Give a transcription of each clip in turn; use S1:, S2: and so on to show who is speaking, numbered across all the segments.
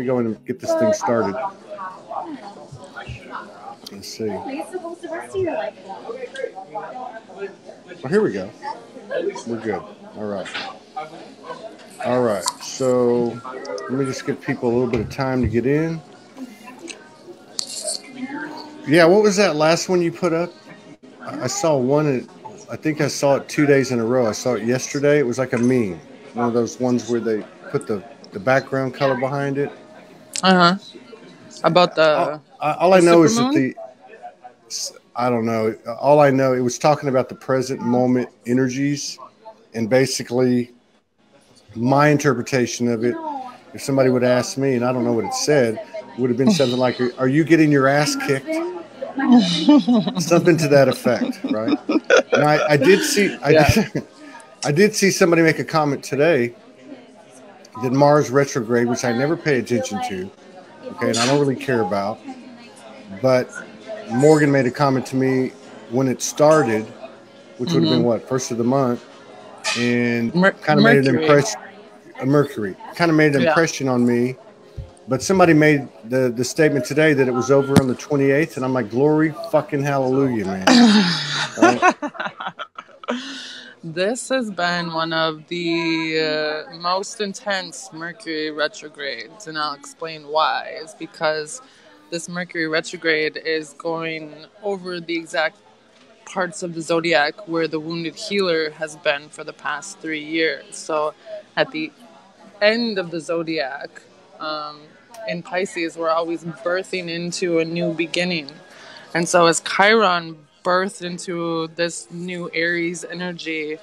S1: me go in and get this thing started. Let's see. Oh, here we go. We're good. All right. All right. So let me just give people a little bit of time to get in. Yeah, what was that last one you put up? I saw one. I think I saw it 2 days in a row. I saw it yesterday. It was like a meme. One of those ones where they put the background color behind it.
S2: About
S1: all I know is that I don't know. All I know, it was talking about the present moment energies, and basically my interpretation of it, if somebody would ask me, and I don't know what it said, would have been something like, "Are you getting your ass kicked?" Something to that effect, right? And I did see somebody make a comment today that Mars retrograde, which I never pay attention to, okay, and I don't really care about, but Morgan made a comment to me when it started, which would have been what, first of the month, and kind of made an impression. Mercury kind of made an impression on me. But somebody made the statement today that it was over on the 28th, and I'm like, glory fucking hallelujah, man. Right?
S2: This has been one of the most intense Mercury retrogrades, and I'll explain why. It's because this Mercury retrograde is going over the exact parts of the zodiac where the wounded healer has been for the past 3 years. So at the end of the zodiac, in Pisces, we're always birthing into a new beginning. And so as Chiron birthed into this new Aries energy,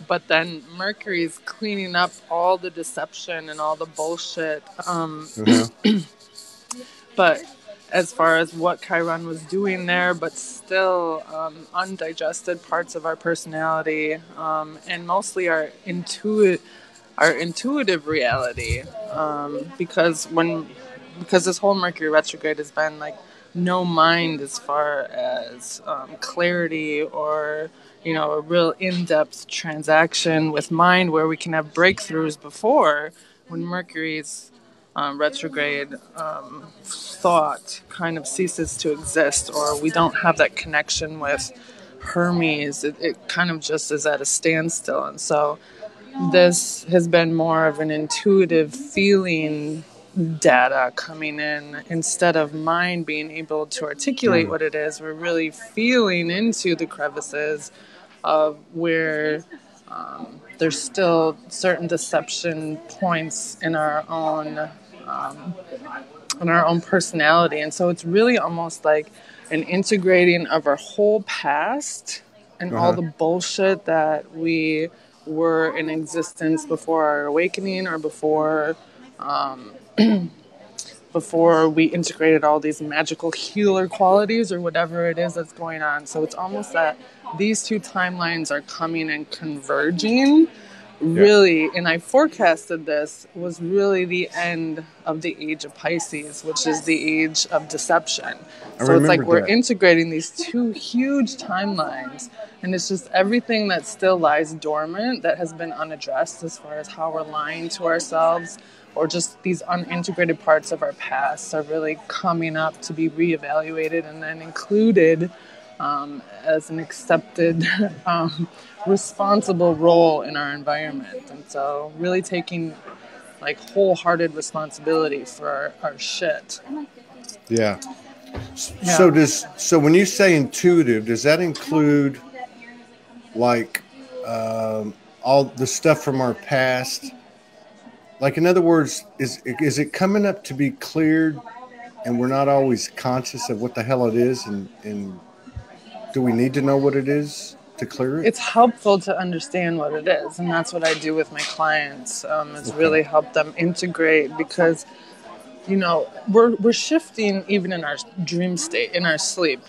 S2: but then Mercury's cleaning up all the deception and all the bullshit. But as far as what Chiron was doing there, but still undigested parts of our personality, and mostly our intuitive reality, because this whole Mercury retrograde has been like no mind as far as clarity or a real in-depth transaction with mind where we can have breakthroughs. Before, when Mercury's retrograde, thought kind of ceases to exist, or we don't have that connection with Hermes. It kind of just is at a standstill. And so this has been more of an intuitive feeling data coming in instead of mind being able to articulate what it is. We're really feeling into the crevices of where there's still certain deception points in our own personality. And so it's really almost like an integrating of our whole past and all the bullshit that we were in existence before our awakening, or before we integrated all these magical healer qualities or whatever it is that's going on. So it's almost that these two timelines are coming and converging. Really, and I forecasted this, was really the end of the age of Pisces, which is the age of deception. So it's like we're integrating these two huge timelines, and it's just everything that still lies dormant, that has been unaddressed as far as how we're lying to ourselves, or just these unintegrated parts of our past are really coming up to be reevaluated and then included as an accepted responsible role in our environment. And so really taking like wholehearted responsibility for our shit.
S1: Yeah. So when you say intuitive, does that include like all the stuff from our past? Like, in other words, is it coming up to be cleared and we're not always conscious of what the hell it is, and do we need to know what it is to clear it?
S2: It's helpful to understand what it is, and that's what I do with my clients. It's really help them integrate, because we're shifting even in our dream state, in our sleep.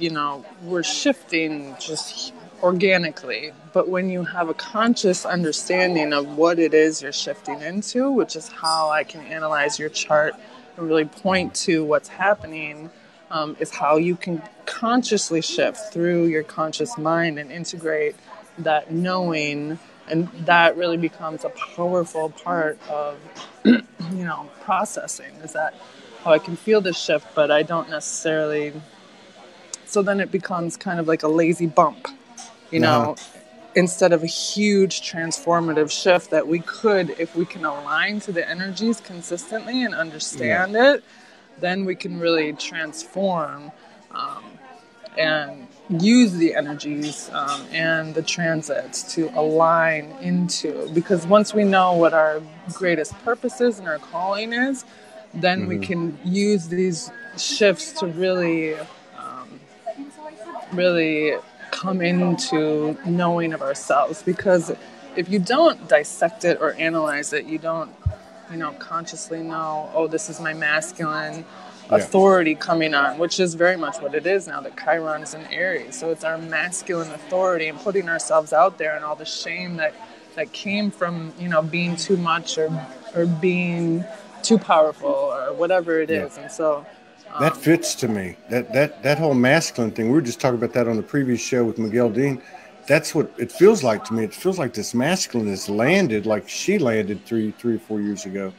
S2: We're shifting just organically. But when you have a conscious understanding of what it is you're shifting into, which is how I can analyze your chart and really point to what's happening, is how you can consciously shift through your conscious mind and integrate that knowing, and that really becomes a powerful part of processing. Is that, oh, I can feel this shift, but I don't necessarily. So then it becomes kind of like a lazy bump, instead of a huge transformative shift that we could, if we can align to the energies consistently and understand it, then we can really transform and use the energies and the transits to align into. Because once we know what our greatest purpose is and our calling is, then we can use these shifts to really come into knowing of ourselves. Because if you don't dissect it or analyze it, you don't, consciously know, oh, this is my masculine authority coming on, which is very much what it is now, that Chiron's in Aries. So it's our masculine authority and putting ourselves out there, and all the shame that came from, being too much or being too powerful or whatever it is. And so
S1: that fits to me. That whole masculine thing. We were just talking about that on the previous show with Miguel Dean. That's what it feels like to me. It feels like this masculine has landed, like she landed three or 4 years ago,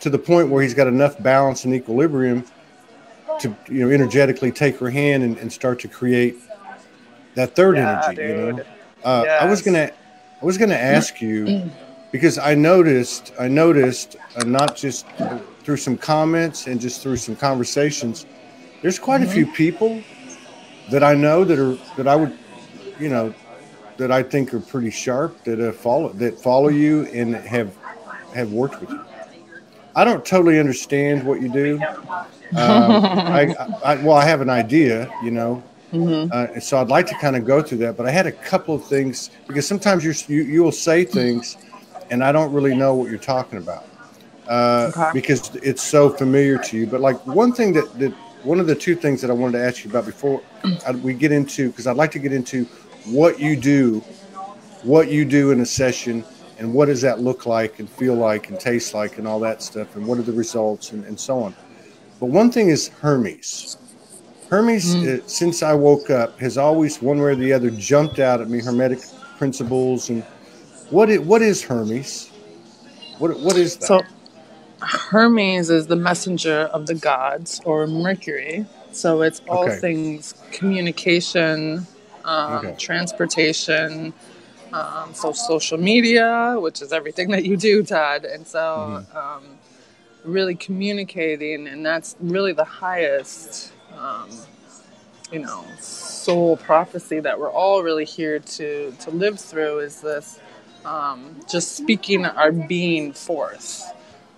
S1: to the point where he's got enough balance and equilibrium to, energetically take her hand and start to create that third energy.
S2: Dude.
S1: I was gonna ask you, because I noticed not just through some comments and just through some conversations, there's quite a few people that I know that I would, that I think are pretty sharp, that follow you and have worked with you. I don't totally understand what you do. I have an idea, so I'd like to kind of go through that. But I had a couple of things, because sometimes you will say things, and I don't really know what you're talking about because it's so familiar to you. But like one thing one of the two things that I wanted to ask you about before we get into, because I'd like to get into what you do in a session, and what does that look like and feel like and taste like and all that stuff, and what are the results and so on. But one thing is Hermes. Since I woke up, has always, one way or the other, jumped out at me. Hermetic principles. And what is Hermes? What is that?
S2: So Hermes is the messenger of the gods, or Mercury. So it's all things communication, transportation, so social media, which is everything that you do, Todd. And so really communicating, and that's really the highest, soul prophecy that we're all really here to live through, is this just speaking our being forth.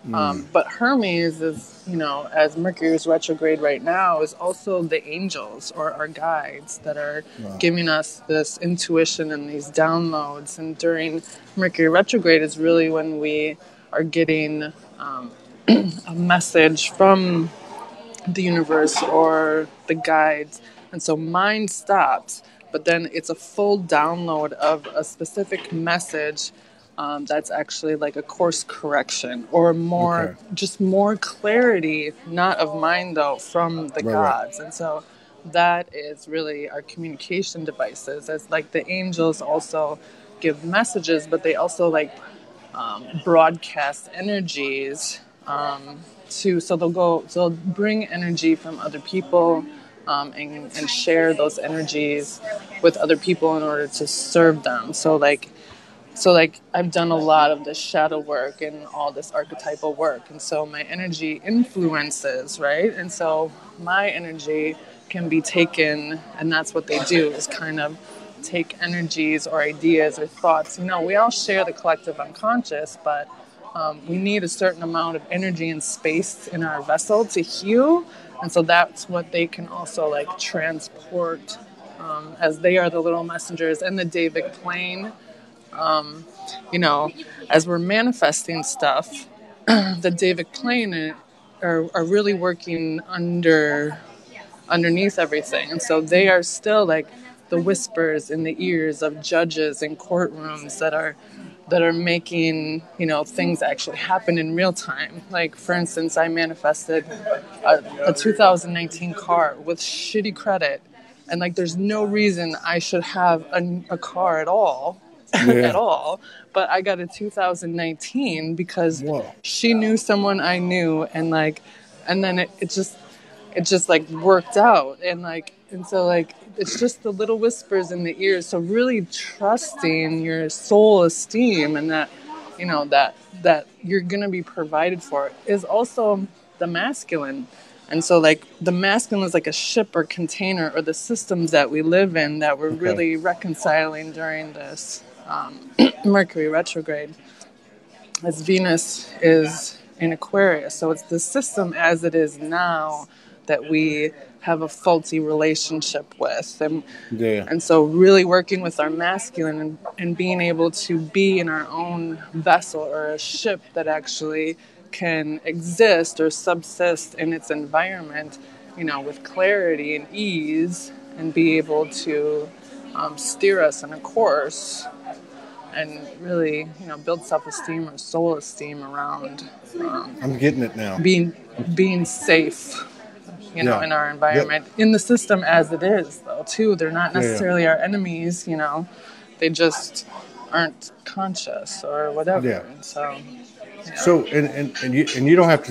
S2: But Hermes is, as Mercury is retrograde right now, is also the angels, or our guides, that are giving us this intuition and these downloads. And during Mercury retrograde is really when we are getting a message from the universe or the guides. And so mind stops, but then it's a full download of a specific message that's actually like a course correction, or more clarity, not of mind though, from the gods. And so that is really our communication devices. As like the angels also give messages, but they also broadcast energies so they'll bring energy from other people and share those energies with other people in order to serve them. So I've done a lot of this shadow work and all this archetypal work, and so my energy influences, right? And so my energy can be taken, and that's what they do, is kind of take energies or ideas or thoughts. We all share the collective unconscious, but we need a certain amount of energy and space in our vessel to heal. And so that's what they can also transport, as they are the little messengers. And the Davic plane, as we're manifesting stuff, the Davic plane are really working underneath everything. And so they are still the whispers in the ears of judges in courtrooms that are making, things actually happen in real time. Like, for instance, I manifested a 2019 car with shitty credit. And there's no reason I should have a car at all. at all. But I got a 2019 because she knew someone I knew, and then it just like worked out, and so like it's just the little whispers in the ears. So really trusting your soul esteem, and that that you're gonna be provided for, is also the masculine. And so like the masculine is like a ship or container, or the systems that we live in, that we're really reconciling during this Mercury retrograde, as Venus is in Aquarius. So it's the system as it is now that we have a faulty relationship with. And so really working with our masculine, and being able to be in our own vessel, or a ship that actually can exist or subsist in its environment, with clarity and ease, and be able to steer us in a course, and really, build self-esteem or soul esteem around.
S1: I'm getting it now.
S2: Being safe, in our environment, in the system as it is, though. Too, they're not necessarily our enemies. They just aren't conscious or whatever. And so.
S1: So and you don't have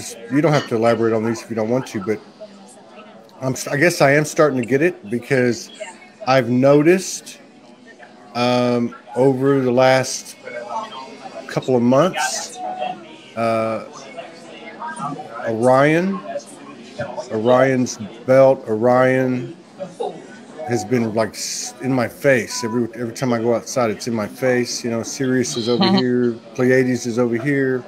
S1: to elaborate on these if you don't want to, but I guess I am starting to get it, because I've noticed over the last couple of months, Orion's belt, Orion has been like in my face every time I go outside. It's in my face. Sirius is over here, Pleiades is over here,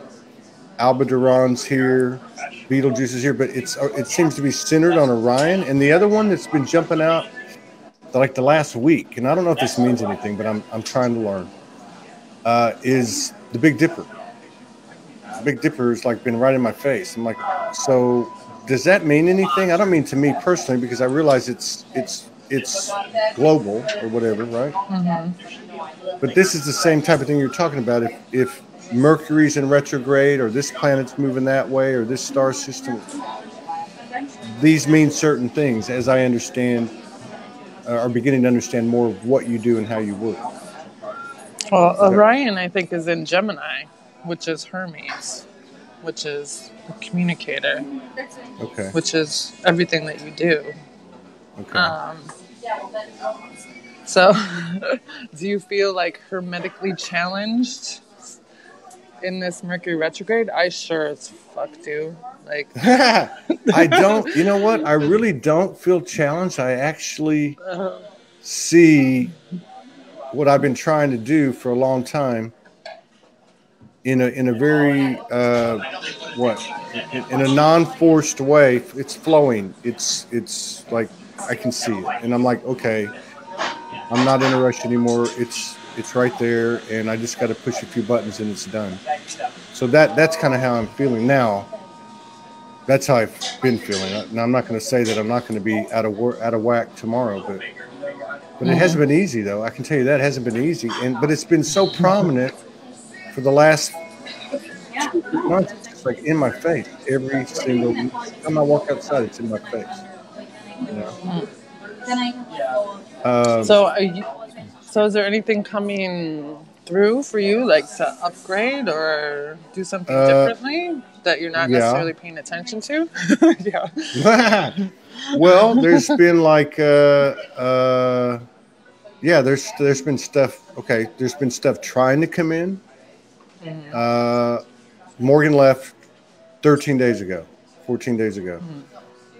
S1: Aldebaran's here, Betelgeuse is here, but it seems to be centered on Orion. And the other one that's been jumping out like the last week, and I don't know if this means anything, but I'm trying to learn, is the Big Dipper. The Big Dipper has like been right in my face. I'm like, so does that mean anything? I don't mean to me personally, because I realize it's global or whatever, right? But this is the same type of thing you're talking about. If Mercury's in retrograde, or this planet's moving that way, or this star system, these mean certain things, as I understand, are beginning to understand more of what you do and how you work.
S2: Well, Orion, I think, is in Gemini, which is Hermes, which is a communicator.
S1: Okay.
S2: Which is everything that you do.
S1: Okay.
S2: So, do you feel like hermetically challenged in this Mercury retrograde? I sure as fuck do. Like,
S1: I don't. You know what? I really don't feel challenged. I actually see what I've been trying to do for a long time in a very in a non-forced way. It's flowing. It's like I can see it, and I'm like, okay, I'm not in a rush anymore. It's right there, and I just got to push a few buttons and it's done. So that's kind of how I'm feeling now. That's how I've been feeling. Now I'm not going to say that I'm not going to be out of whack tomorrow, but it hasn't been easy though. I can tell you that it hasn't been easy, but it's been so prominent for the last 2 months. It's just like in my face every single time I walk outside. It's in my face.
S2: So is there anything coming through for you, like to upgrade or do something differently that you're not necessarily paying attention to?
S1: Well, there's been like there's been stuff. Okay, there's been stuff trying to come in. Morgan left 14 days ago.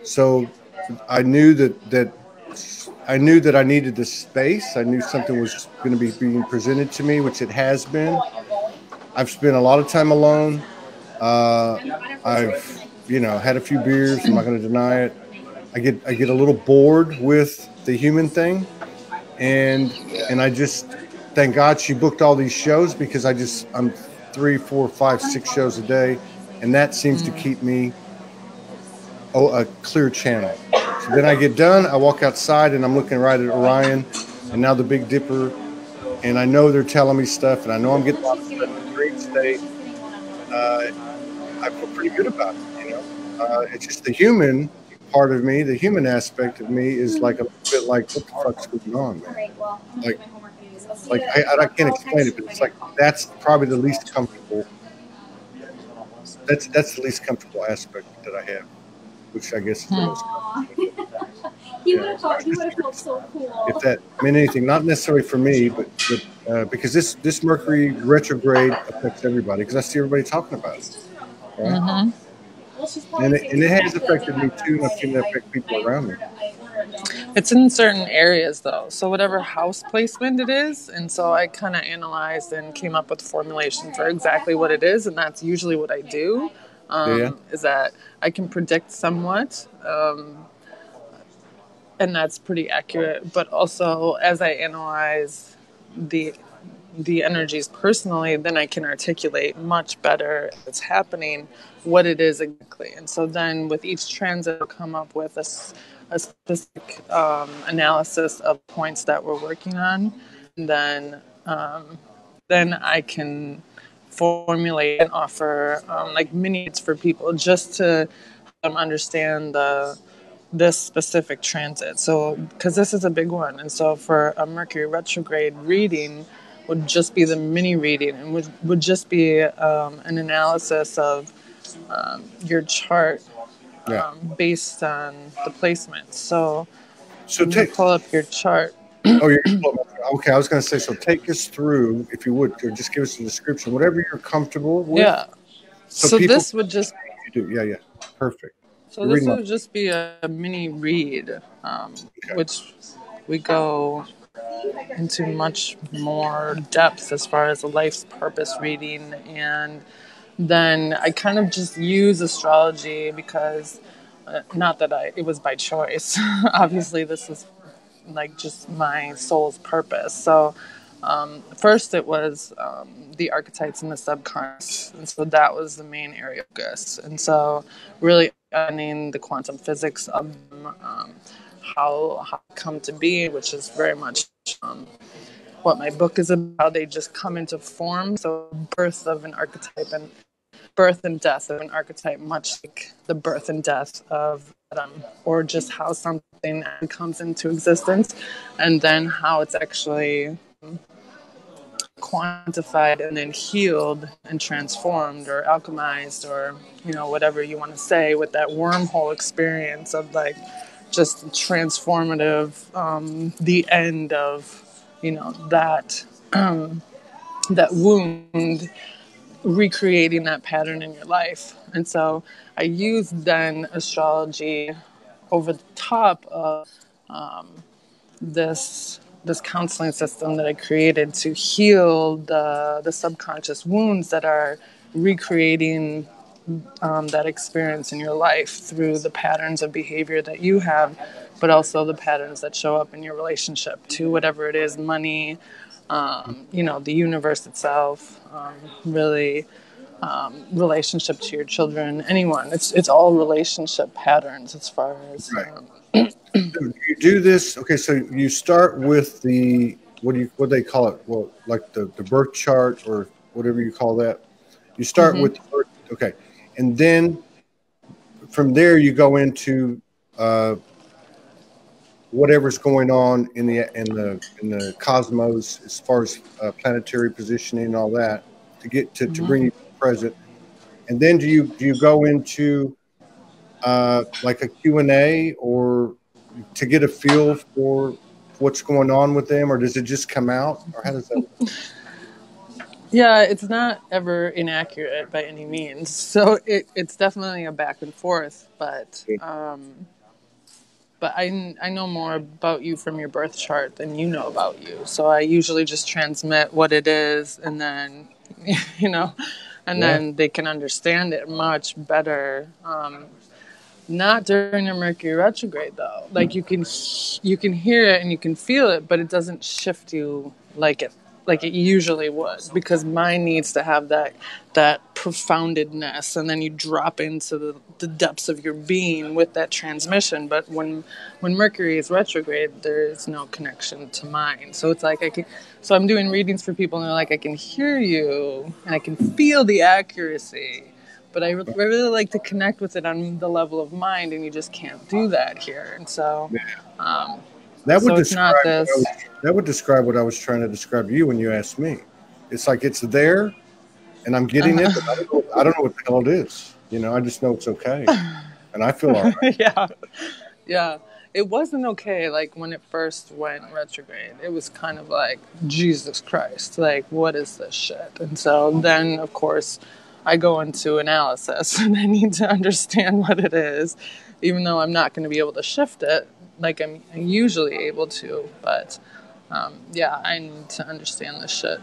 S1: So I knew that I needed the space. I knew something was going to be being presented to me, which it has been. I've spent a lot of time alone. I've had a few beers. I'm not going to deny it. I get a little bored with the human thing, and I just thank God she booked all these shows, because I'm 3, 4, 5, 6 shows a day, and that seems to keep me a clear channel. So then I get done, I walk outside, and I'm looking right at Orion, and now the Big Dipper, and I know they're telling me stuff, and I know I'm getting a lot of stuff in a great state. I feel pretty good about it, It's just the human part of me, the human aspect of me is like a little bit like, what the fuck's going on, man? Like, like I can't explain it, but it's like that's probably the least comfortable. That's the least comfortable aspect that I have, which I guess is the most comfortable.
S3: He would have felt so cool.
S1: If that meant anything, not necessarily for me, but because this Mercury retrograde affects everybody, because I see everybody talking about it, right?
S2: Mm-hmm.
S1: And it has affected me too, and I've seen it affect people around me.
S2: It's in certain areas though, so whatever house placement it is, and so I kind of analyzed and came up with a formulation for exactly what it is, and that's usually what I do. Is that I can predict somewhat, and that's pretty accurate. But also, as I analyze the energies personally, then I can articulate much better what's happening, what it is exactly. And so then with each transit, I'll come up with a specific analysis of points that we're working on. And then I can formulate and offer like mini for people just to understand this specific transit. So, because this is a big one. And so for a Mercury retrograde reading would just be the mini reading and would just be an analysis of your chart based on the placement. So pull up your chart.
S1: Oh, you're okay. I was going to say, so take us through, if you would, or just give us a description, whatever you're comfortable with.
S2: Yeah. So this would just...
S1: Yeah. Perfect.
S2: So this would just be a mini read, which we go into much more depth as far as a life's purpose reading. And then I kind of just use astrology because, not that it was by choice. Obviously, this is like just my soul's purpose. So first it was the archetypes and the subconscious, and so that was the main area of focus. And so really understanding the quantum physics of them, how they come to be, which is very much what my book is about. They just come into form. So birth of an archetype and birth and death of an archetype, much like the birth and death of Adam, or just how something comes into existence, and then how it's actually quantified and then healed and transformed or alchemized, or whatever you want to say, with that wormhole experience of like just transformative, the end of that wound, recreating that pattern in your life. And so I use then astrology over the top of this counseling system that I created to heal the subconscious wounds that are recreating that experience in your life through the patterns of behavior that you have, but also the patterns that show up in your relationship to whatever it is, money, the universe itself, really, relationship to your children, anyone. It's all relationship patterns as far as...
S1: You do this, okay, so you start with the, what they call it? Well, like the birth chart or whatever you call that. You start with the birth, okay. And then from there you go into whatever's going on in the cosmos as far as planetary positioning and all that to get to bring you to the present. And then do you go into like a Q&A or to get a feel for what's going on with them, or does it just come out, or how does that work?
S2: Yeah, it's not ever inaccurate by any means. So it's definitely a back and forth, but I know more about you from your birth chart than you know about you. So I usually just transmit what it is, and then then they can understand it much better. Not during a Mercury retrograde, though. Like you can hear it and you can feel it, but it doesn't shift you like it usually would, because mine needs to have that profoundedness, and then you drop into the depths of your being with that transmission. But when Mercury is retrograde, there is no connection to mine. So it's like so I'm doing readings for people, and they're like, I can hear you and I can feel the accuracy. But I really like to connect with it on the level of mind, and you just can't do that here. And so
S1: That would
S2: So it's
S1: describe
S2: not this.
S1: that would describe what I was trying to describe to you when you asked me. It's like it's there, and I'm getting it, but I don't know what the hell it is. You know, I just know it's okay, and I feel all right.
S2: Yeah. Yeah. It wasn't okay, like, when it first went retrograde. It was kind of like, Jesus Christ, like, what is this shit? And so then, of course, I go into analysis, and I need to understand what it is, even though I'm not going to be able to shift it like I'm usually able to. But, yeah, I need to understand this shit.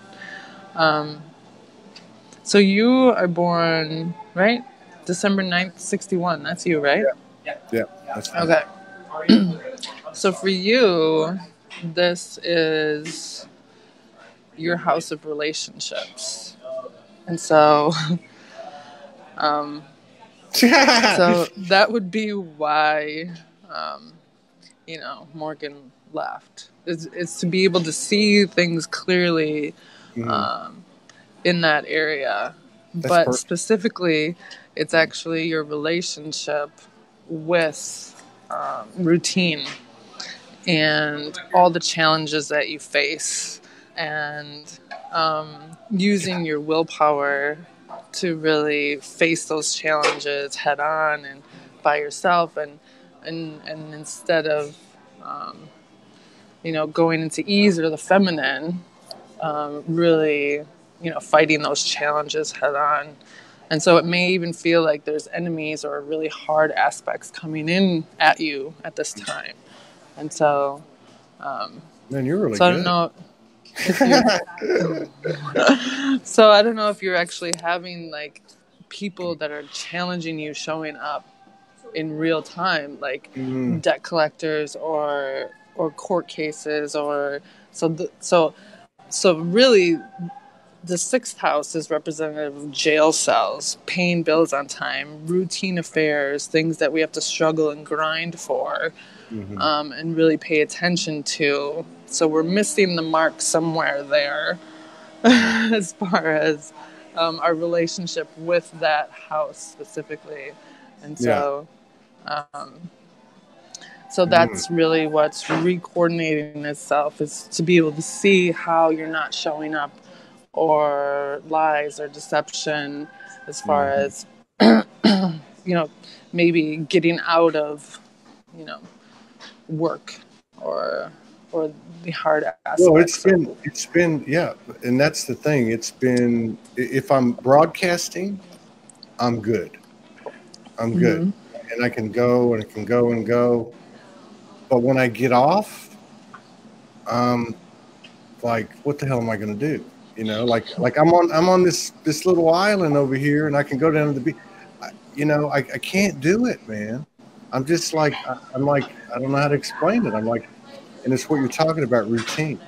S2: So you are born, right? December 9th, 61. That's you, right?
S1: Yeah, that's fine.
S2: Okay. So for you, this is your house of relationships. And so so that would be why Morgan left. It's to be able to see things clearly in that area. But
S1: perfect.
S2: specifically, it's actually your relationship with routine and all the challenges that you face, and using your willpower to really face those challenges head on and by yourself, and instead of going into ease or the feminine, really fighting those challenges head on. And so it may even feel like there's enemies or really hard aspects coming in at you at this time. And so,
S1: Man, you're really
S2: so I
S1: good.
S2: don't know if so I don't know if you're actually having like people that are challenging you showing up in real time, like debt collectors or court cases, or so really. The sixth house is representative of jail cells, paying bills on time, routine affairs, things that we have to struggle and grind for, and really pay attention to. So we're missing the mark somewhere there as far as our relationship with that house specifically. And so, so that's really what's re-coordinating itself, is to be able to see how you're not showing up, or lies or deception, as far as maybe getting out of work or the hard aspects.
S1: Well, it's been yeah, and that's the thing. It's been, if I'm broadcasting, I'm good. I'm good, and I can go and go. But when I get off, like, what the hell am I going to do? Like I'm on this little island over here, and I can go down to the beach. I can't do it, man. I'm just like, I'm like, I don't know how to explain it. I'm like, and it's what you're talking about, routine.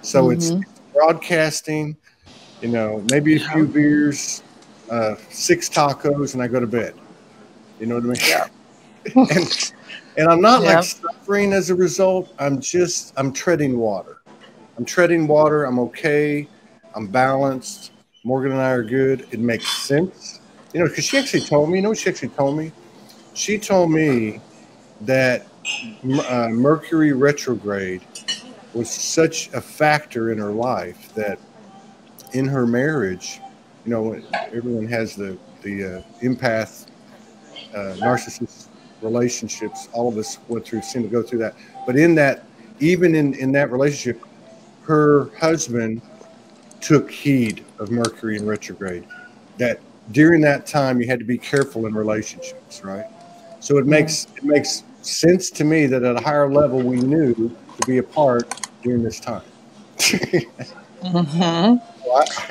S1: So it's broadcasting, maybe a few beers, 6 tacos, and I go to bed. You know what I mean?
S2: Yeah.
S1: and I'm not like suffering as a result. I'm treading water. I'm okay. I'm balanced. Morgan and I are good. It makes sense. Because she actually told me, what she actually told me? She told me that Mercury retrograde was such a factor in her life that in her marriage, everyone has the empath, narcissist relationships. All of us seem to go through that. But even in that relationship, her husband took heed of Mercury in retrograde, that during that time you had to be careful in relationships, right? So it makes sense to me that at a higher level we knew to be apart during this time.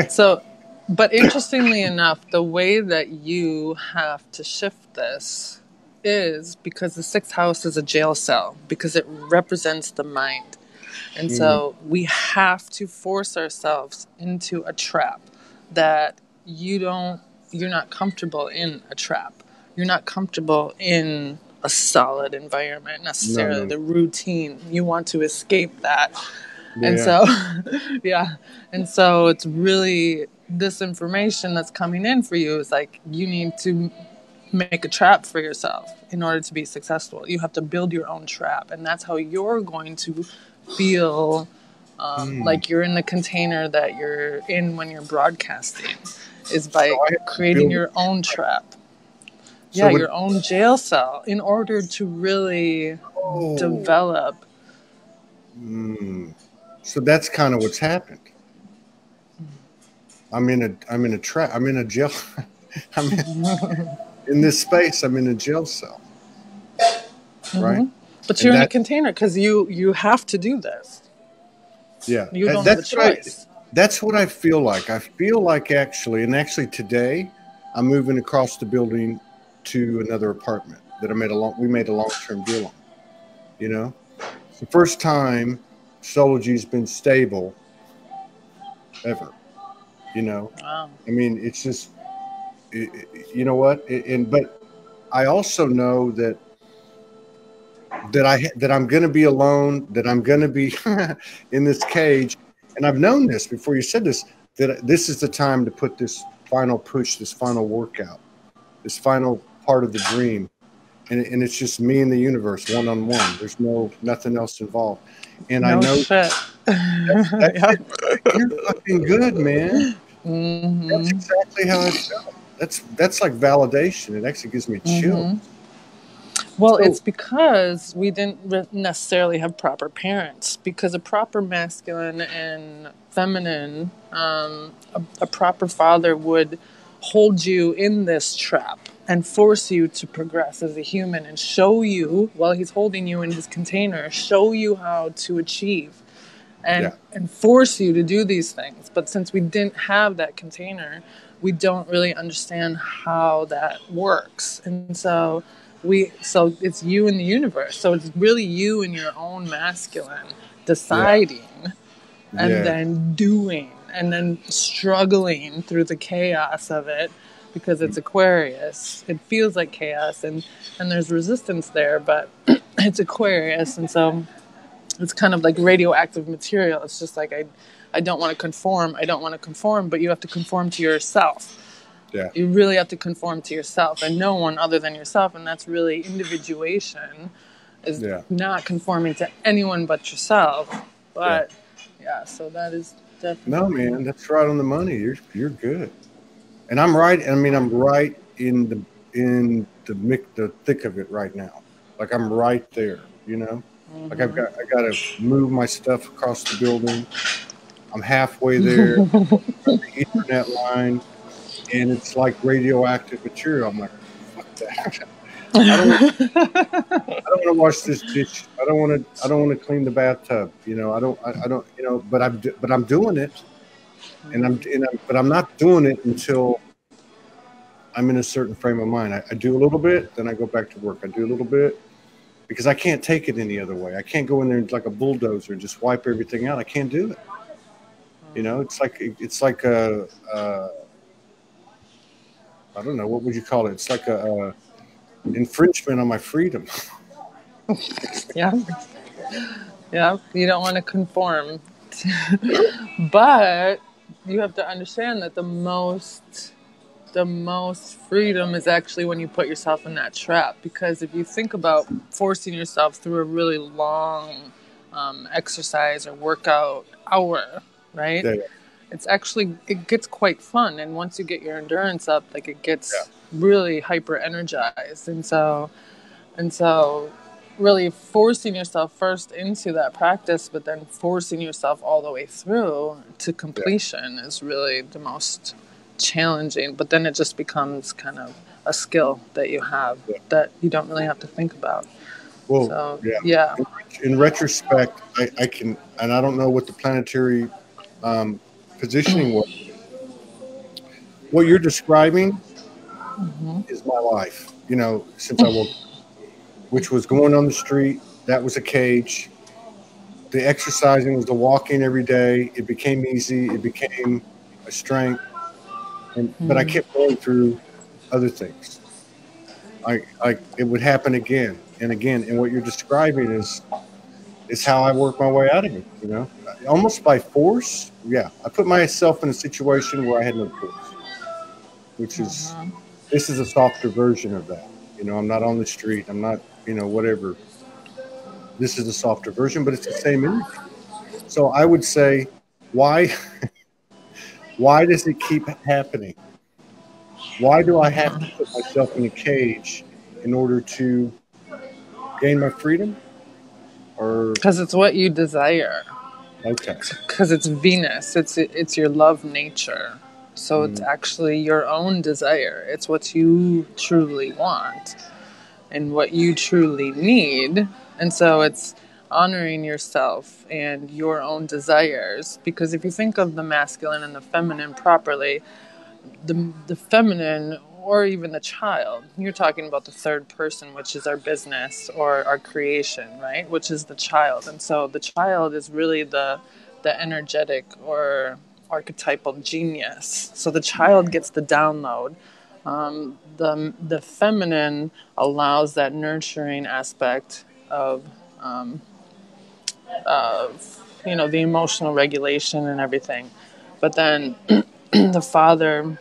S2: So, but interestingly enough, the way that you have to shift this is because the sixth house is a jail cell, because it represents the mind. And so we have to force ourselves into a trap that you're not comfortable in a trap. You're not comfortable in a solid environment necessarily.
S1: No.
S2: The routine, you want to escape that. Yeah. And so, and so it's really this information that's coming in for you is like, you need to make a trap for yourself in order to be successful. You have to build your own trap, and that's how you're going to feel like you're in the container that you're in when you're broadcasting, is by creating your own trap. So your own jail cell, in order to really develop.
S1: So that's kind of what's happened. I'm in a trap. I'm in a jail. I'm in this space. I'm in a jail cell. Right.
S2: But you're in a container because you have to do this.
S1: Yeah.
S2: You don't have a choice.
S1: That's what I feel like. I feel like actually today, I'm moving across the building to another apartment that we made a long-term deal on. You know, it's the first time Soulogy's been stable ever. You know,
S2: wow.
S1: I mean, it's just, you know what? But I also know that I'm going to be alone, that I'm going to be in this cage. And I've known this before you said this, that this is the time to put this final push, this final workout, this final part of the dream. And it's just me and the universe, one-on-one. There's nothing else involved. And I know
S2: shit.
S1: You're fucking good, man. That's exactly how I felt. That's like validation. It actually gives me a chill.
S2: Well, it's because we didn't necessarily have proper parents. Because a proper masculine and feminine, a proper father would hold you in this trap and force you to progress as a human and show you, while he's holding you in his container, show you how to achieve and force you to do these things. But since we didn't have that container, we don't really understand how that works. And so it's you and the universe. So it's really you and your own masculine deciding and then doing and then struggling through the chaos of it, because it's Aquarius. It feels like chaos and there's resistance there, but it's Aquarius. And so it's kind of like radioactive material. It's just like, I don't want to conform. I don't want to conform, but you have to conform to yourself.
S1: Yeah.
S2: You really have to conform to yourself and no one other than yourself. And that's really individuation, is not conforming to anyone but yourself. But so that is definitely.
S1: No, man, that's right on the money. You're good. And I'm right. I mean, I'm right in the thick of it right now. Like I'm right there, you know, like I got to move my stuff across the building. I'm halfway there, the Ethernet line. And it's like radioactive material. I'm like, fuck that. I don't want to wash this dish. I don't want to clean the bathtub. You know, I don't. You know, but I'm doing it, but I'm not doing it until I'm in a certain frame of mind. I do a little bit, then I go back to work. I do a little bit because I can't take it any other way. I can't go in there like a bulldozer and just wipe everything out. I can't do it. You know, it's like a. I don't know, what would you call it? It's like a infringement on my freedom.
S2: Yeah, you don't want to conform. But you have to understand that the most freedom is actually when you put yourself in that trap. Because if you think about forcing yourself through a really long exercise or workout hour, right? Yeah. It gets quite fun. And once you get your endurance up, like it gets really hyper energized. And so really forcing yourself first into that practice, but then forcing yourself all the way through to completion is really the most challenging. But then it just becomes kind of a skill that you have that you don't really have to think about.
S1: Well,
S2: so,
S1: In retrospect, I can, and I don't know what the planetary positioning was. What you're describing is my life, you know, since I woke up, which was going on the street. That was a cage. The exercising was the walking every day. It became easy. It became a strength. But I kept going through other things. It would happen again and again. And what you're describing is how I work my way out of it, you know, almost by force. Yeah. I put myself in a situation where I had no choice, which is This is a softer version of that. You know, I'm not on the street. I'm not, you know, whatever. This is a softer version, but it's the same energy. So I would say, why, why does it keep happening? Why do I have to put myself in a cage in order to gain my freedom? Or
S2: Because it's what you desire.
S1: okay,
S2: Because it's Venus. It's your love nature. So it's actually your own desire. It's what you truly want and what you truly need. And so it's honoring yourself and your own desires. Because if you think of the masculine and the feminine properly, the feminine or even the child, you're talking about the third person, which is our business or our creation, right? Which is the child. And so the child is really the energetic or archetypal genius. So the child gets the download. The feminine allows that nurturing aspect of the emotional regulation and everything. But then the father,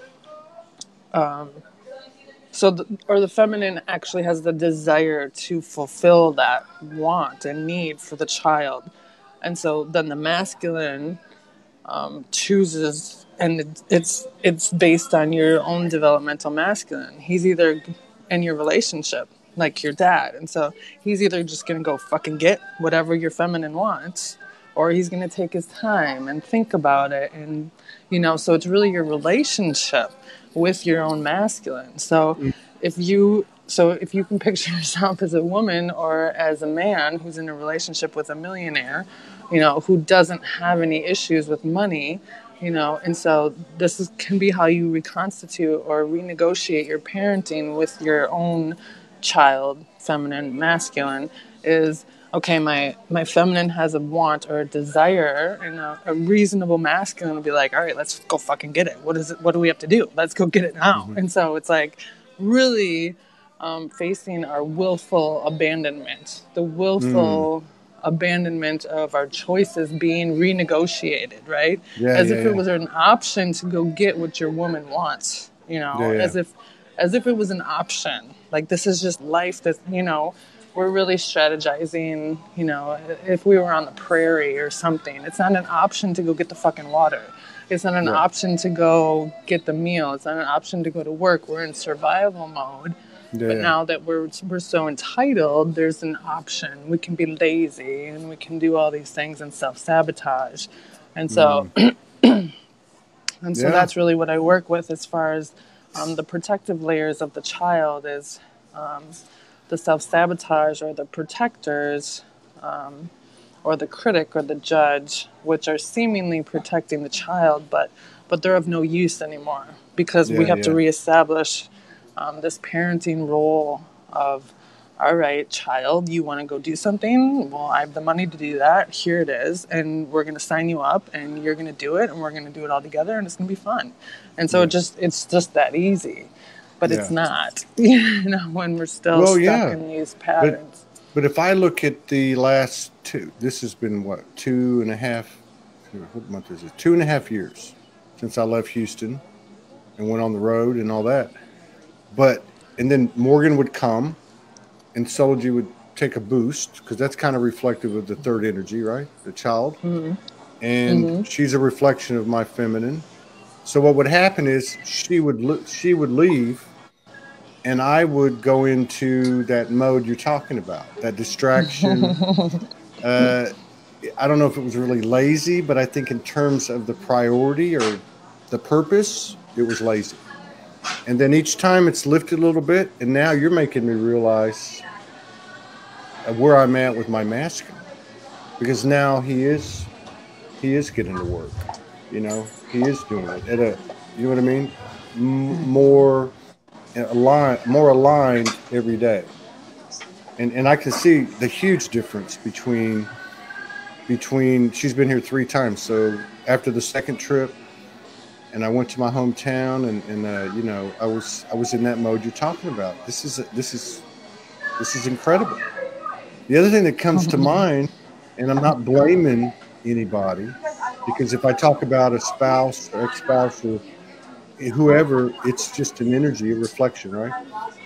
S2: the feminine actually has the desire to fulfill that want and need for the child. And so then the masculine chooses, and it's based on your own developmental masculine. He's either in your relationship, like your dad, and so he's either just gonna go fucking get whatever your feminine wants, or he's gonna take his time and think about it, and so it's really your relationship with your own masculine. So if you can picture yourself as a woman or as a man who's in a relationship with a millionaire, who doesn't have any issues with money, and so can be how you reconstitute or renegotiate your parenting with your own child, feminine, masculine, is, okay, my feminine has a want or a desire, and a reasonable masculine will be like, all right, let's go fucking get it. What is it? What do we have to do? Let's go get it now. And so it's like really facing our willful abandonment, the willful abandonment of our choices being renegotiated, right? As if it was an option to go get what your woman wants, as if it was an option. Like, this is just life that, we're really strategizing, if we were on the prairie or something. It's not an option to go get the fucking water. It's not an option to go get the meal. It's not an option to go to work. We're in survival mode. But now that we're so entitled, there's an option. We can be lazy and we can do all these things and self-sabotage. And so so that's really what I work with as far as the protective layers of the child is the self-sabotage or the protectors or the critic or the judge, which are seemingly protecting the child, but they're of no use anymore because we have to reestablish this parenting role of, all right, child, you want to go do something? Well, I have the money to do that. Here it is. And we're going to sign you up and you're going to do it and we're going to do it all together and it's going to be fun. And so it's just that easy. But it's not, when we're still stuck in these patterns.
S1: But if I look at the last this has been what, 2.5, what month is it? 2.5 years since I left Houston and went on the road and all that. And then Morgan would come and Soulogy would take a boost because that's kind of reflective of the third energy, right? The child. And she's a reflection of my feminine. So what would happen is she would leave and I would go into that mode you're talking about, that distraction. I don't know if it was really lazy, but I think in terms of the priority or the purpose, it was lazy. And then each time it's lifted a little bit, and now you're making me realize where I'm at with my masculine, because now he is getting to work. He is doing it at a, you know what I mean, more aligned every day, and I can see the huge difference between. She's been here 3 times, so after the second trip. And I went to my hometown, and I was in that mode you're talking about. This is incredible. The other thing that comes to mind, and I'm not blaming anybody, because if I talk about a spouse or ex-spouse or whoever, it's just an energy, a reflection, right?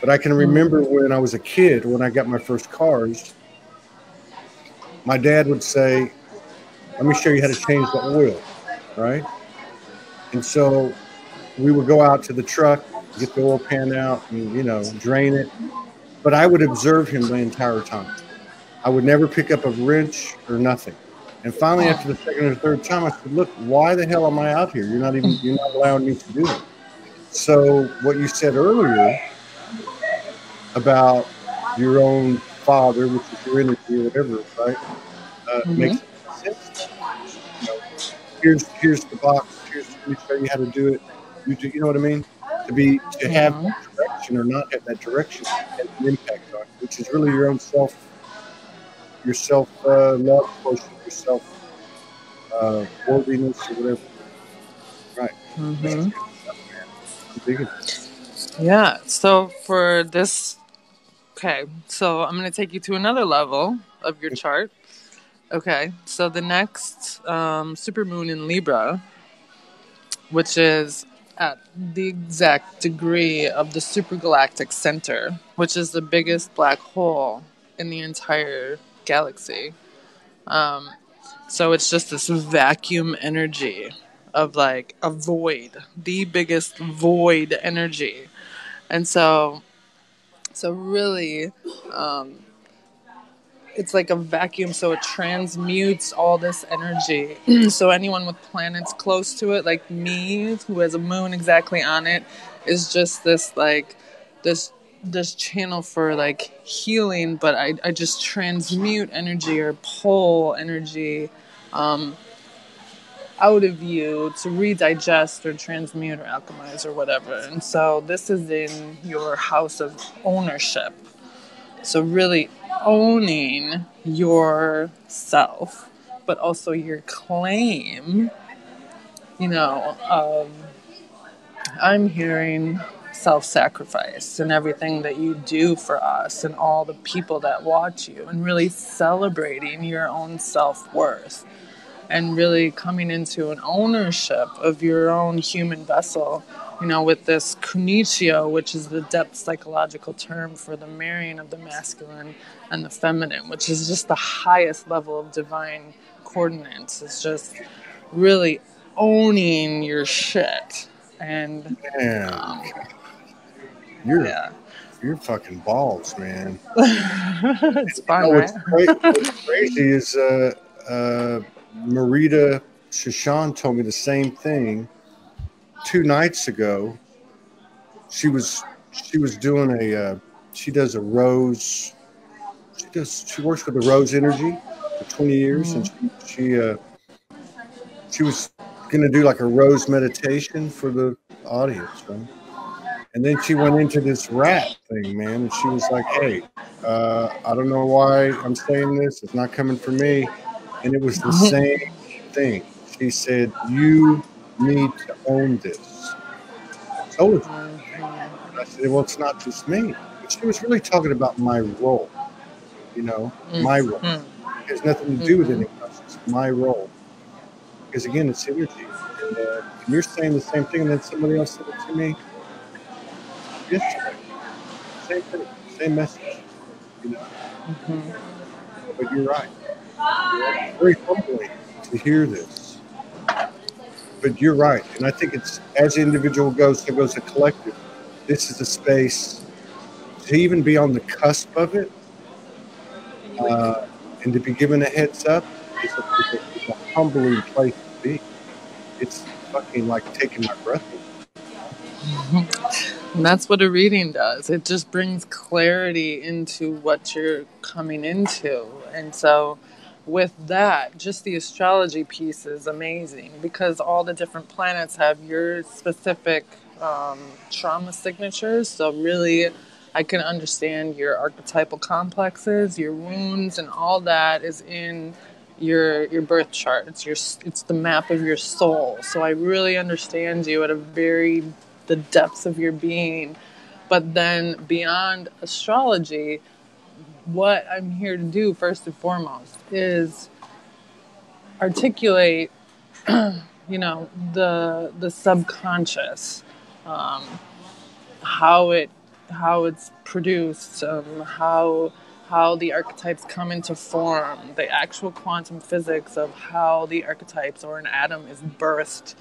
S1: But I can remember when I was a kid, when I got my first cars, my dad would say, let me show you how to change the oil, right? And so we would go out to the truck, get the oil pan out and, you know, drain it. But I would observe him the entire time. I would never pick up a wrench or nothing. And finally, after the second or third time, I said, look, why the hell am I out here? You're not allowing me to do it. So what you said earlier about your own father, which is your energy or whatever, right? Makes sense. You know, here's the box. Let me show you how to do it. You know what I mean? To have that direction or not have that direction has an impact on it, which is really your own self love, quotient, your self worthiness or whatever. Right.
S2: Mm-hmm.
S1: I'm digging it.
S2: Yeah. So for this, okay. So I'm going to take you to another level of your chart. Okay. So the next supermoon in Libra, which is at the exact degree of the supergalactic center, which is the biggest black hole in the entire galaxy. So it's just this vacuum energy of like a void, the biggest void energy. And so really, it's like a vacuum, so it transmutes all this energy. So anyone with planets close to it, like me, who has a moon exactly on it, is just this like this channel for like healing, but I just transmute energy or pull energy out of you to redigest or transmute or alchemize or whatever. And so this is in your house of ownership. So really owning yourself, but also your claim, I'm hearing self-sacrifice and everything that you do for us and all the people that watch you, and really celebrating your own self-worth and really coming into an ownership of your own human vessel, with this kunitio, which is the depth psychological term for the marrying of the masculine and the feminine, which is just the highest level of divine coordinates. It's just really owning your shit. And
S1: you're fucking balls, man.
S2: It's fun, right?
S1: What's crazy is Marita Shashan told me the same thing 2 nights ago. She was doing she does a rose. She works with the rose energy for 20 years, and she was going to do like a rose meditation for the audience, right? And then she went into this rat thing, man, and she was like, "Hey, I don't know why I'm saying this. It's not coming from me." And it was the same thing. She said, "You need to own this." So was I said, "Well, it's not just me." But she was really talking about my role. My role. It has nothing to do with anything else. It's my role. Because again, it's energy. And you're saying the same thing, and then somebody else said it to me yesterday. Same thing, same message. But you're right. It's very humbling to hear this. But you're right, and I think it's as the individual goes, so goes the collective. This is a space to even be on the cusp of it, and to be given a heads up. It's a humbling place to be. It's fucking like taking my breath away.
S2: And that's what a reading does. It just brings clarity into what you're coming into. And so with that, just the astrology piece is amazing because all the different planets have your specific trauma signatures. So really, I can understand your archetypal complexes, your wounds, and all that is in your birth chart. It's the map of your soul. So I really understand you at the depths of your being. But then beyond astrology, what I'm here to do first and foremost is articulate, the subconscious how it's produced, how the archetypes come into form, the actual quantum physics of how the archetypes or an atom is birthed,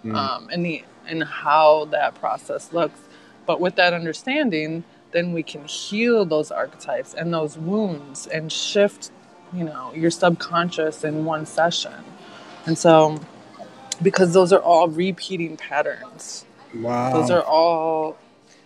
S2: and how that process looks. But with that understanding, then we can heal those archetypes and those wounds and shift, your subconscious in one session. And so, because those are all repeating patterns.
S1: Wow.
S2: Those are all,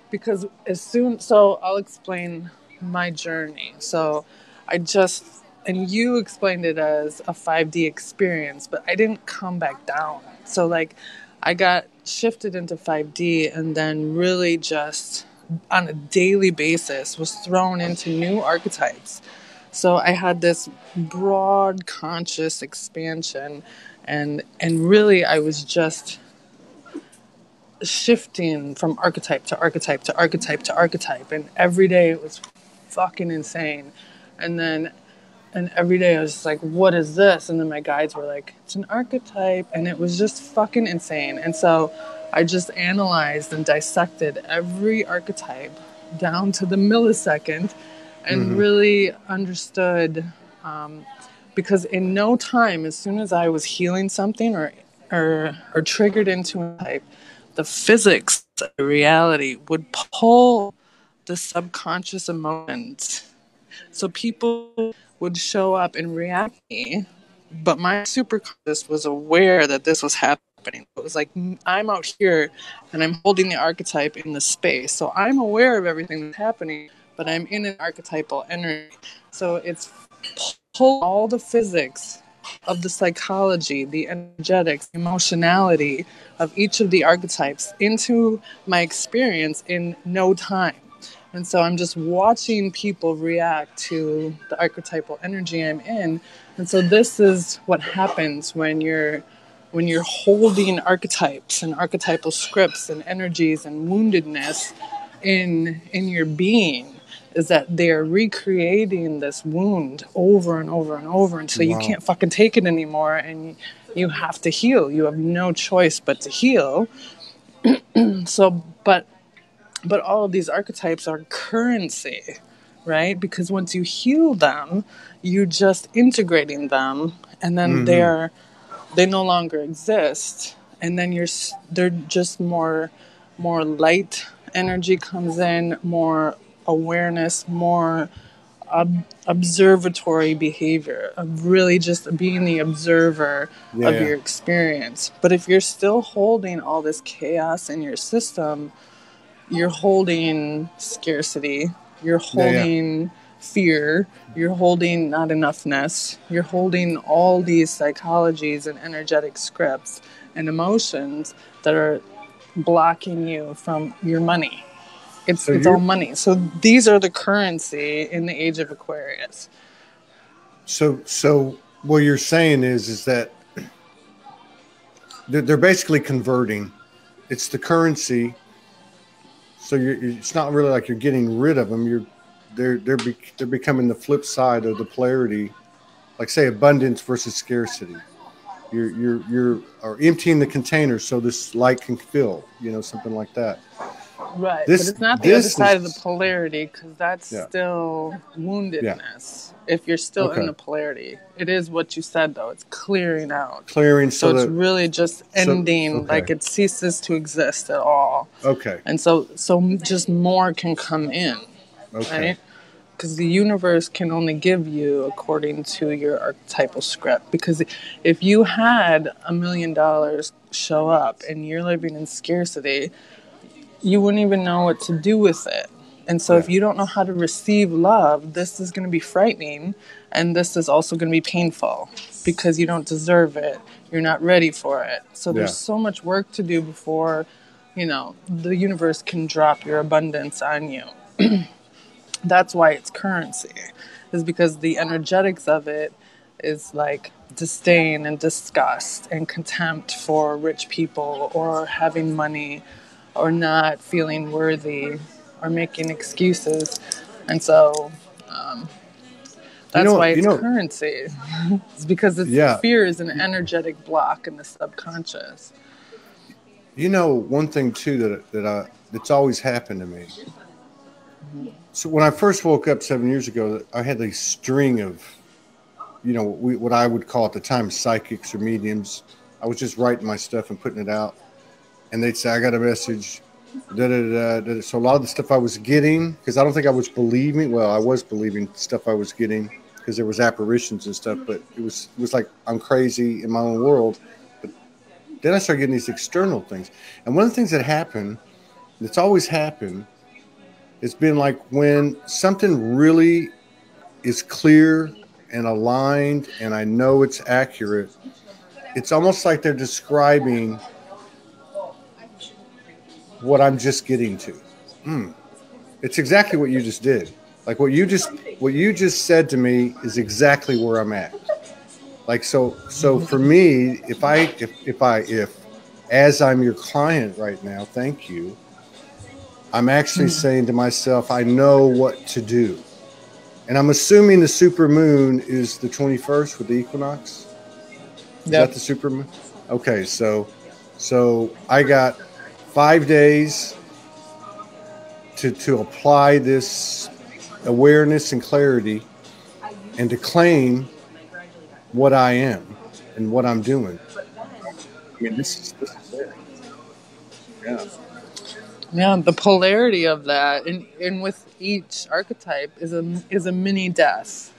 S2: because so I'll explain my journey. So and you explained it as a 5D experience, but I didn't come back down. So like, I got shifted into 5D and then really just on a daily basis was thrown into new archetypes. So I had this broad conscious expansion, and really I was just shifting from archetype to archetype to archetype to archetype, and every day it was fucking insane. And every day I was just like, what is this? And then my guides were like, it's an archetype. And it was just fucking insane. And so I just analyzed and dissected every archetype down to the millisecond and really understood, because in no time, as soon as I was healing something or triggered into a type, the physics of reality would pull the subconscious emotions. So people would show up and react to me, but my superconscious was aware that this was happening. It was like, I'm out here and I'm holding the archetype in the space. So I'm aware of everything that's happening, but I'm in an archetypal energy. So it's pull all the physics of the psychology, the energetics, the emotionality of each of the archetypes into my experience in no time. And so I'm just watching people react to the archetypal energy I'm in. And so this is what happens when you're holding archetypes and archetypal scripts and energies and woundedness in your being, is that they're recreating this wound over and over and over until you can't fucking take it anymore, and you have to heal. You have no choice but to heal. So, but all of these archetypes are currency, right? Because once you heal them, you're just integrating them, and then they no longer exist, and then they're just more light energy comes in, more awareness, more observatory behavior of really just being the observer of your experience. But if you're still holding all this chaos in your system, you're holding scarcity, you're holding fear, you're holding not enoughness, you're holding all these psychologies and energetic scripts and emotions that are blocking you from your money. It's all money. So these are the currency in the age of Aquarius.
S1: So what you're saying is that they're basically converting. It's the currency. So it's not really like you're getting rid of them. They're becoming the flip side of the polarity, like say abundance versus scarcity. You're emptying the container so this light can fill. Something like that.
S2: Right, but it's not the other side of the polarity, because that's still woundedness. If you're still in the polarity, it is what you said though. It's clearing out. So it's really just ending, like it ceases to exist at all.
S1: Okay.
S2: And so just more can come in, right? Because the universe can only give you according to your archetypal script. Because if you had $1 million show up and you're living in scarcity, you wouldn't even know what to do with it. And so if you don't know how to receive love, this is going to be frightening, and this is also going to be painful because you don't deserve it. You're not ready for it. So there's so much work to do before, the universe can drop your abundance on you. That's why it's currency, is because the energetics of it is like disdain and disgust and contempt for rich people or having money or not feeling worthy or making excuses. And so that's why it's currency. It's because fear is an energetic block in the subconscious.
S1: You know, one thing too that's always happened to me. So when I first woke up 7 years ago, I had a string of, you know, what I would call at the time psychics or mediums. I was just writing my stuff and putting it out, and they'd say, "I got a message." Da, da, da, da. So a lot of the stuff I was getting, because I don't think I was believing. Well, I was believing stuff I was getting because there was apparitions and stuff, but it was like I'm crazy in my own world. But then I started getting these external things, and one of the things that happened, that's always happened, it's been like when something really is clear and aligned, and I know it's accurate. It's almost like they're describing what I'm just getting to. It's exactly what you just did. Like what you just said to me is exactly where I'm at. Like so for me, if as I'm your client right now, thank you. I'm actually saying to myself, I know what to do. And I'm assuming the super moon is the 21st with the equinox. Is that the super moon? Okay, so I got 5 days to apply this awareness and clarity and to claim what I am and what I'm doing. I mean, this is it. Yeah.
S2: Yeah, the polarity of that, and with each archetype is a mini death,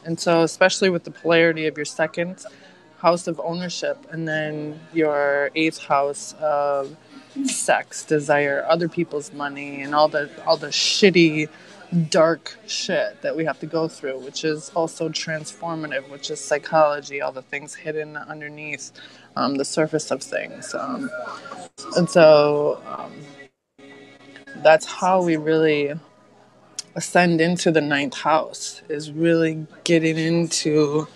S2: and so especially with the polarity of your second house of ownership, and then your eighth house of sex, desire, other people's money, and all the shitty, dark shit that we have to go through, which is also transformative, which is psychology, all the things hidden underneath the surface of things, and so. That's how we really ascend into the ninth house, is really getting into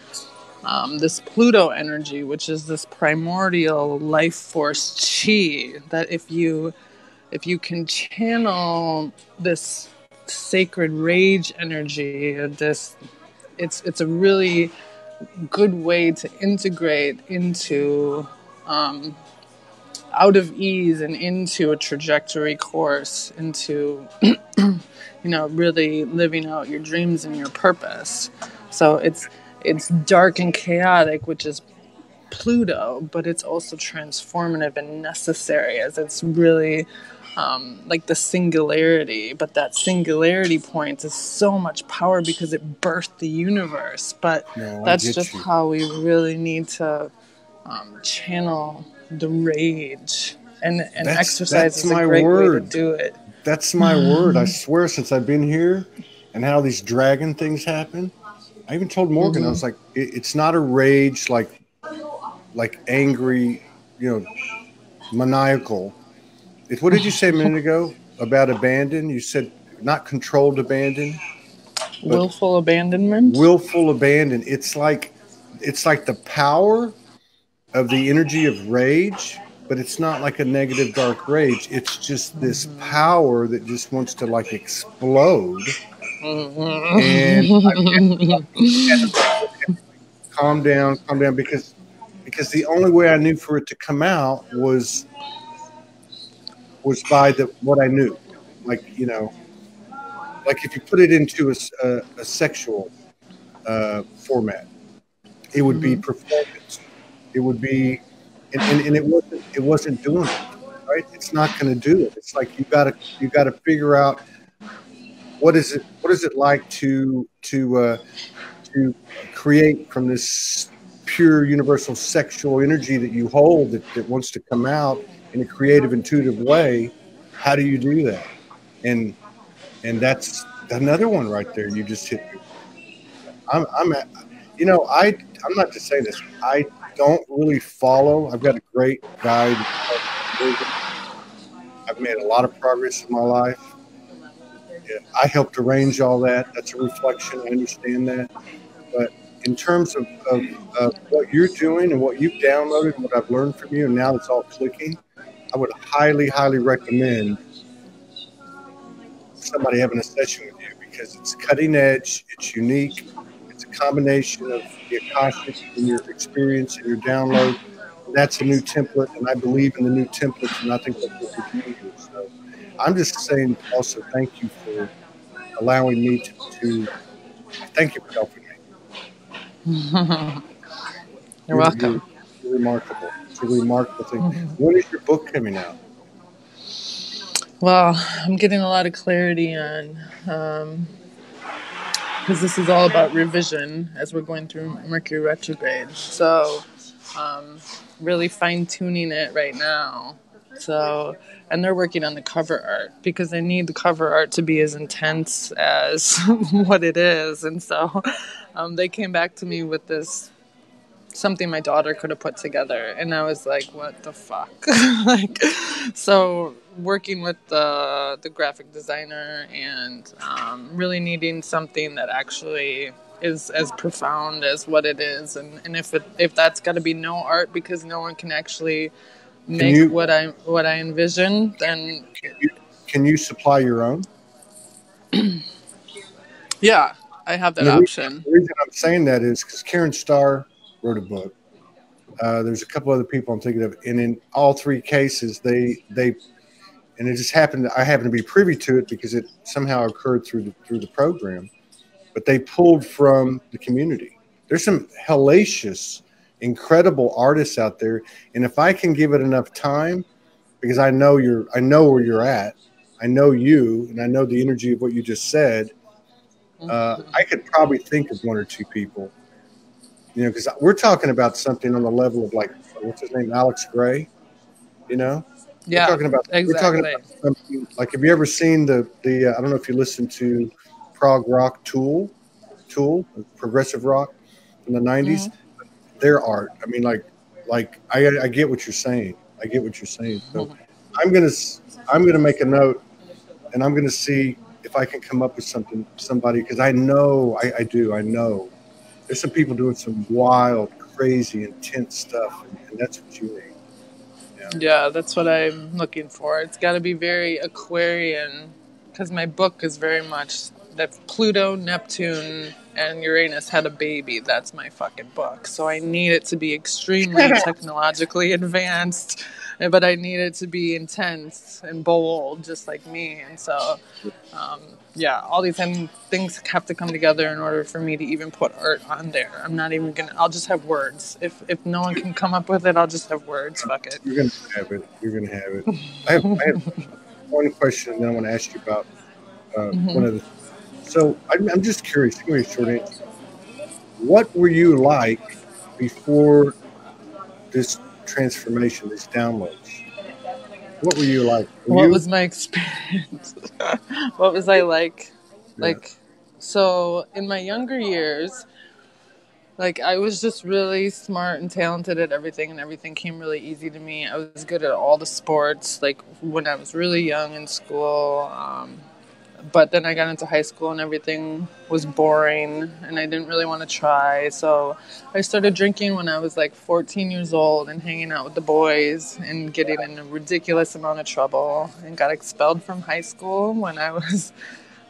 S2: this Pluto energy, which is this primordial life force chi, that if you can channel this sacred rage energy, it's a really good way to integrate into out of ease and into a trajectory course, into really living out your dreams and your purpose. So it's dark and chaotic, which is Pluto, but it's also transformative and necessary, as it's really like the singularity. But that singularity point is so much power because it birthed the universe. But that's just how we really need to channel the rage, and exercise is a great way to do it.
S1: That's my word. I swear, since I've been here and how these dragon things happen, I even told Morgan, I was like, it's not a rage like angry, maniacal. What did you say a minute ago about abandon? You said not controlled abandon,
S2: willful abandonment.
S1: Willful abandon. It's like the power of the energy of rage, but it's not like a negative dark rage. It's just this power that just wants to like explode. And calm down, because the only way I knew for it to come out was by what I knew. Like if you put it into a sexual format, it would be performance. It would be, and it wasn't doing it, right? It's not going to do it. It's like you got to figure out what is it like to create from this pure universal sexual energy that you hold that wants to come out in a creative, intuitive way. How do you do that? And that's another one right there. You just hit me. I'm not just saying this. I don't really follow. I've got a great guide. I've made a lot of progress in my life. Yeah, I helped arrange all that. That's a reflection. I understand that. But in terms of what you're doing and what you've downloaded and what I've learned from you, and now it's all clicking, I would highly, highly recommend somebody having a session with you, because it's cutting edge, it's unique, it's a combination of the Akashic and your experience and your download that's a new template, and I believe in the new templates, and I think that's what we can do. So I'm just saying also thank you for allowing me to thank you for helping me.
S2: You're welcome.
S1: You're remarkable. It's a remarkable thing. When is your book coming out?
S2: Well, I'm getting a lot of clarity on, because this is all about revision as we're going through Mercury retrograde. So, really fine-tuning it right now. So, and they're working on the cover art because I need the cover art to be as intense as what it is. And so, they came back to me with this something my daughter could have put together, and I was like, what the fuck? Like, so working with the graphic designer and really needing something that actually is as profound as what it is, and if that's got to be no art because no one can actually make what I envision, then
S1: can you supply your own?
S2: Yeah, I have that option.
S1: The reason I'm saying that is because Karen Starr wrote a book. There's a couple other people I'm thinking of, and in all three cases, they and it just happened. I happened to be privy to it because it somehow occurred through the program. But they pulled from the community. There's some hellacious, incredible artists out there, and if I can give it enough time, because I know where you're at, I know you, and I know the energy of what you just said. I could probably think of one or two people. You know, because we're talking about something on the level of like, what's his name, Alex Gray. You know,
S2: Yeah,
S1: we're talking about something like. Have you ever seen the I don't know if you listen to prog rock Tool, progressive rock from the '90s. Mm-hmm. Their art. I mean, like I get what you're saying. I get what you're saying. So I'm gonna make a note, and I'm gonna see if I can come up with somebody, because I know I know. There's some people doing some wild, crazy, intense stuff, and that's what you need.
S2: Yeah, that's what I'm looking for. It's got to be very Aquarian, because my book is very much that Pluto, Neptune, and Uranus had a baby. That's my fucking book. So I need it to be extremely technologically advanced, but I need it to be intense and bold, just like me. And so, yeah, all these things have to come together in order for me to even put art on there. I'm not even gonna. I'll just have words. If no one can come up with it, I'll just have words. Fuck it.
S1: You're gonna have it. You're gonna have it. I have one question, and then I want to ask you about one of the. So I'm just curious. Give me a short answer. What were you like before this transformation, these downloads? What were you like?
S2: What was my experience? What was I like? Yeah. Like, so in my younger years, like, I was just really smart and talented at everything, and everything came really easy to me. I was good at all the sports, like, when I was really young in school. But then I got into high school and everything was boring and I didn't really want to try. So I started drinking when I was like 14 years old and hanging out with the boys and getting in a ridiculous amount of trouble, and got expelled from high school when I was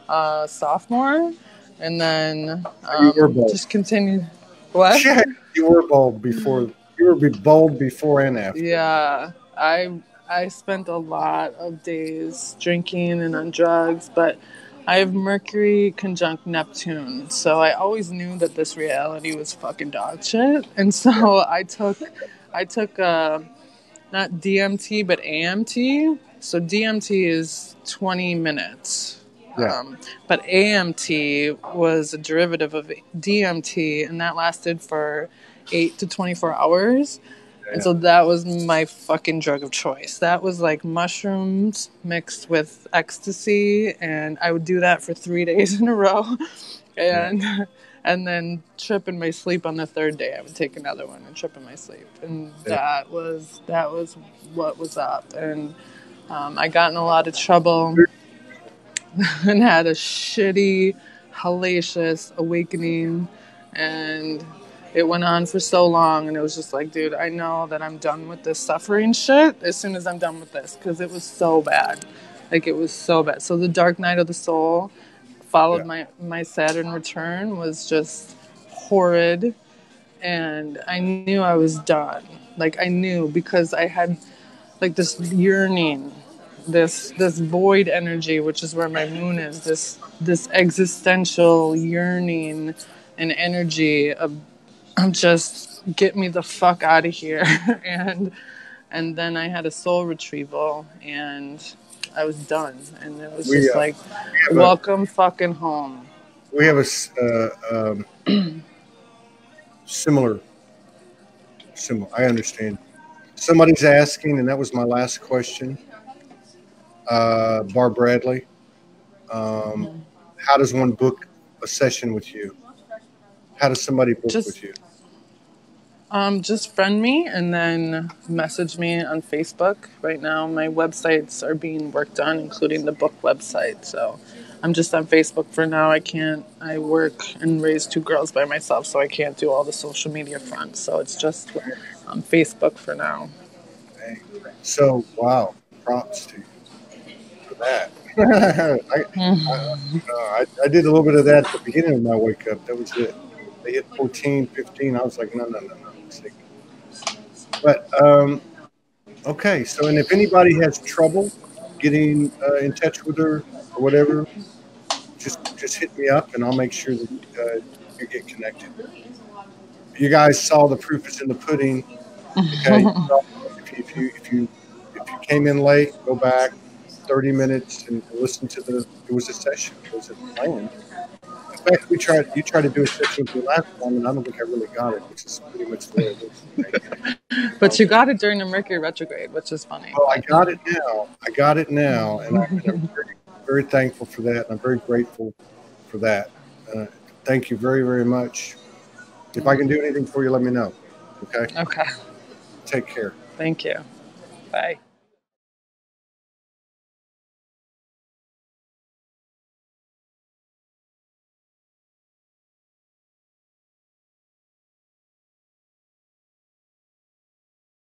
S2: a sophomore. And then just continued. What?
S1: Yeah, you were bold before. You were bold before and after.
S2: Yeah, I spent a lot of days drinking and on drugs, but I have Mercury conjunct Neptune, so I always knew that this reality was fucking dog shit. And so I took not DMT but AMT. So DMT is 20 minutes. Yeah. But AMT was a derivative of DMT, and that lasted for 8 to 24 hours. And so that was my fucking drug of choice. That was like mushrooms mixed with ecstasy, and I would do that for 3 days in a row. And then trip in my sleep on the third day. I would take another one and trip in my sleep. And that was what was up. And I got in a lot of trouble and had a shitty, hellacious awakening, and it went on for so long, and it was just like, dude, I know that I'm done with this suffering shit as soon as I'm done with this, because it was so bad. Like, it was so bad. So the dark night of the soul followed my Saturn return was just horrid, and I knew I was done. Like I knew, because I had like this yearning, this void energy, which is where my moon is. This existential yearning and energy of just get me the fuck out of here. And then I had a soul retrieval, and I was done. And it was
S1: We
S2: just like,
S1: have
S2: welcome fucking home.
S1: we have a similar. I understand. Somebody's asking, and that was my last question. Bar Bradley, how does one book a session with you? How does somebody book with you?
S2: Just friend me and then message me on Facebook. Right now, my websites are being worked on, including the book website. So I'm just on Facebook for now. I work and raise 2 girls by myself, so I can't do all the social media fronts. So it's just on Facebook for now.
S1: So, wow, props to you for that. I did a little bit of that at the beginning of my wake up. That was it. They hit 14, 15. I was like, no. But, okay. So, and if anybody has trouble getting in touch with her or whatever, just hit me up and I'll make sure that you get connected. You guys saw the proof is in the pudding. Okay. If you came in late, go back 30 minutes and listen to it was a session. It was a plan. In fact, you tried to do a session with me last time, and I don't think I really got it, which is pretty much the way it is. Right?
S2: But you got it during the Mercury retrograde, which is funny.
S1: Well, I got it now, and I'm very, very thankful for that, and I'm very grateful for that. Thank you very, very much. If I can do anything for you, let me know. Okay?
S2: Okay.
S1: Take care.
S2: Thank you. Bye.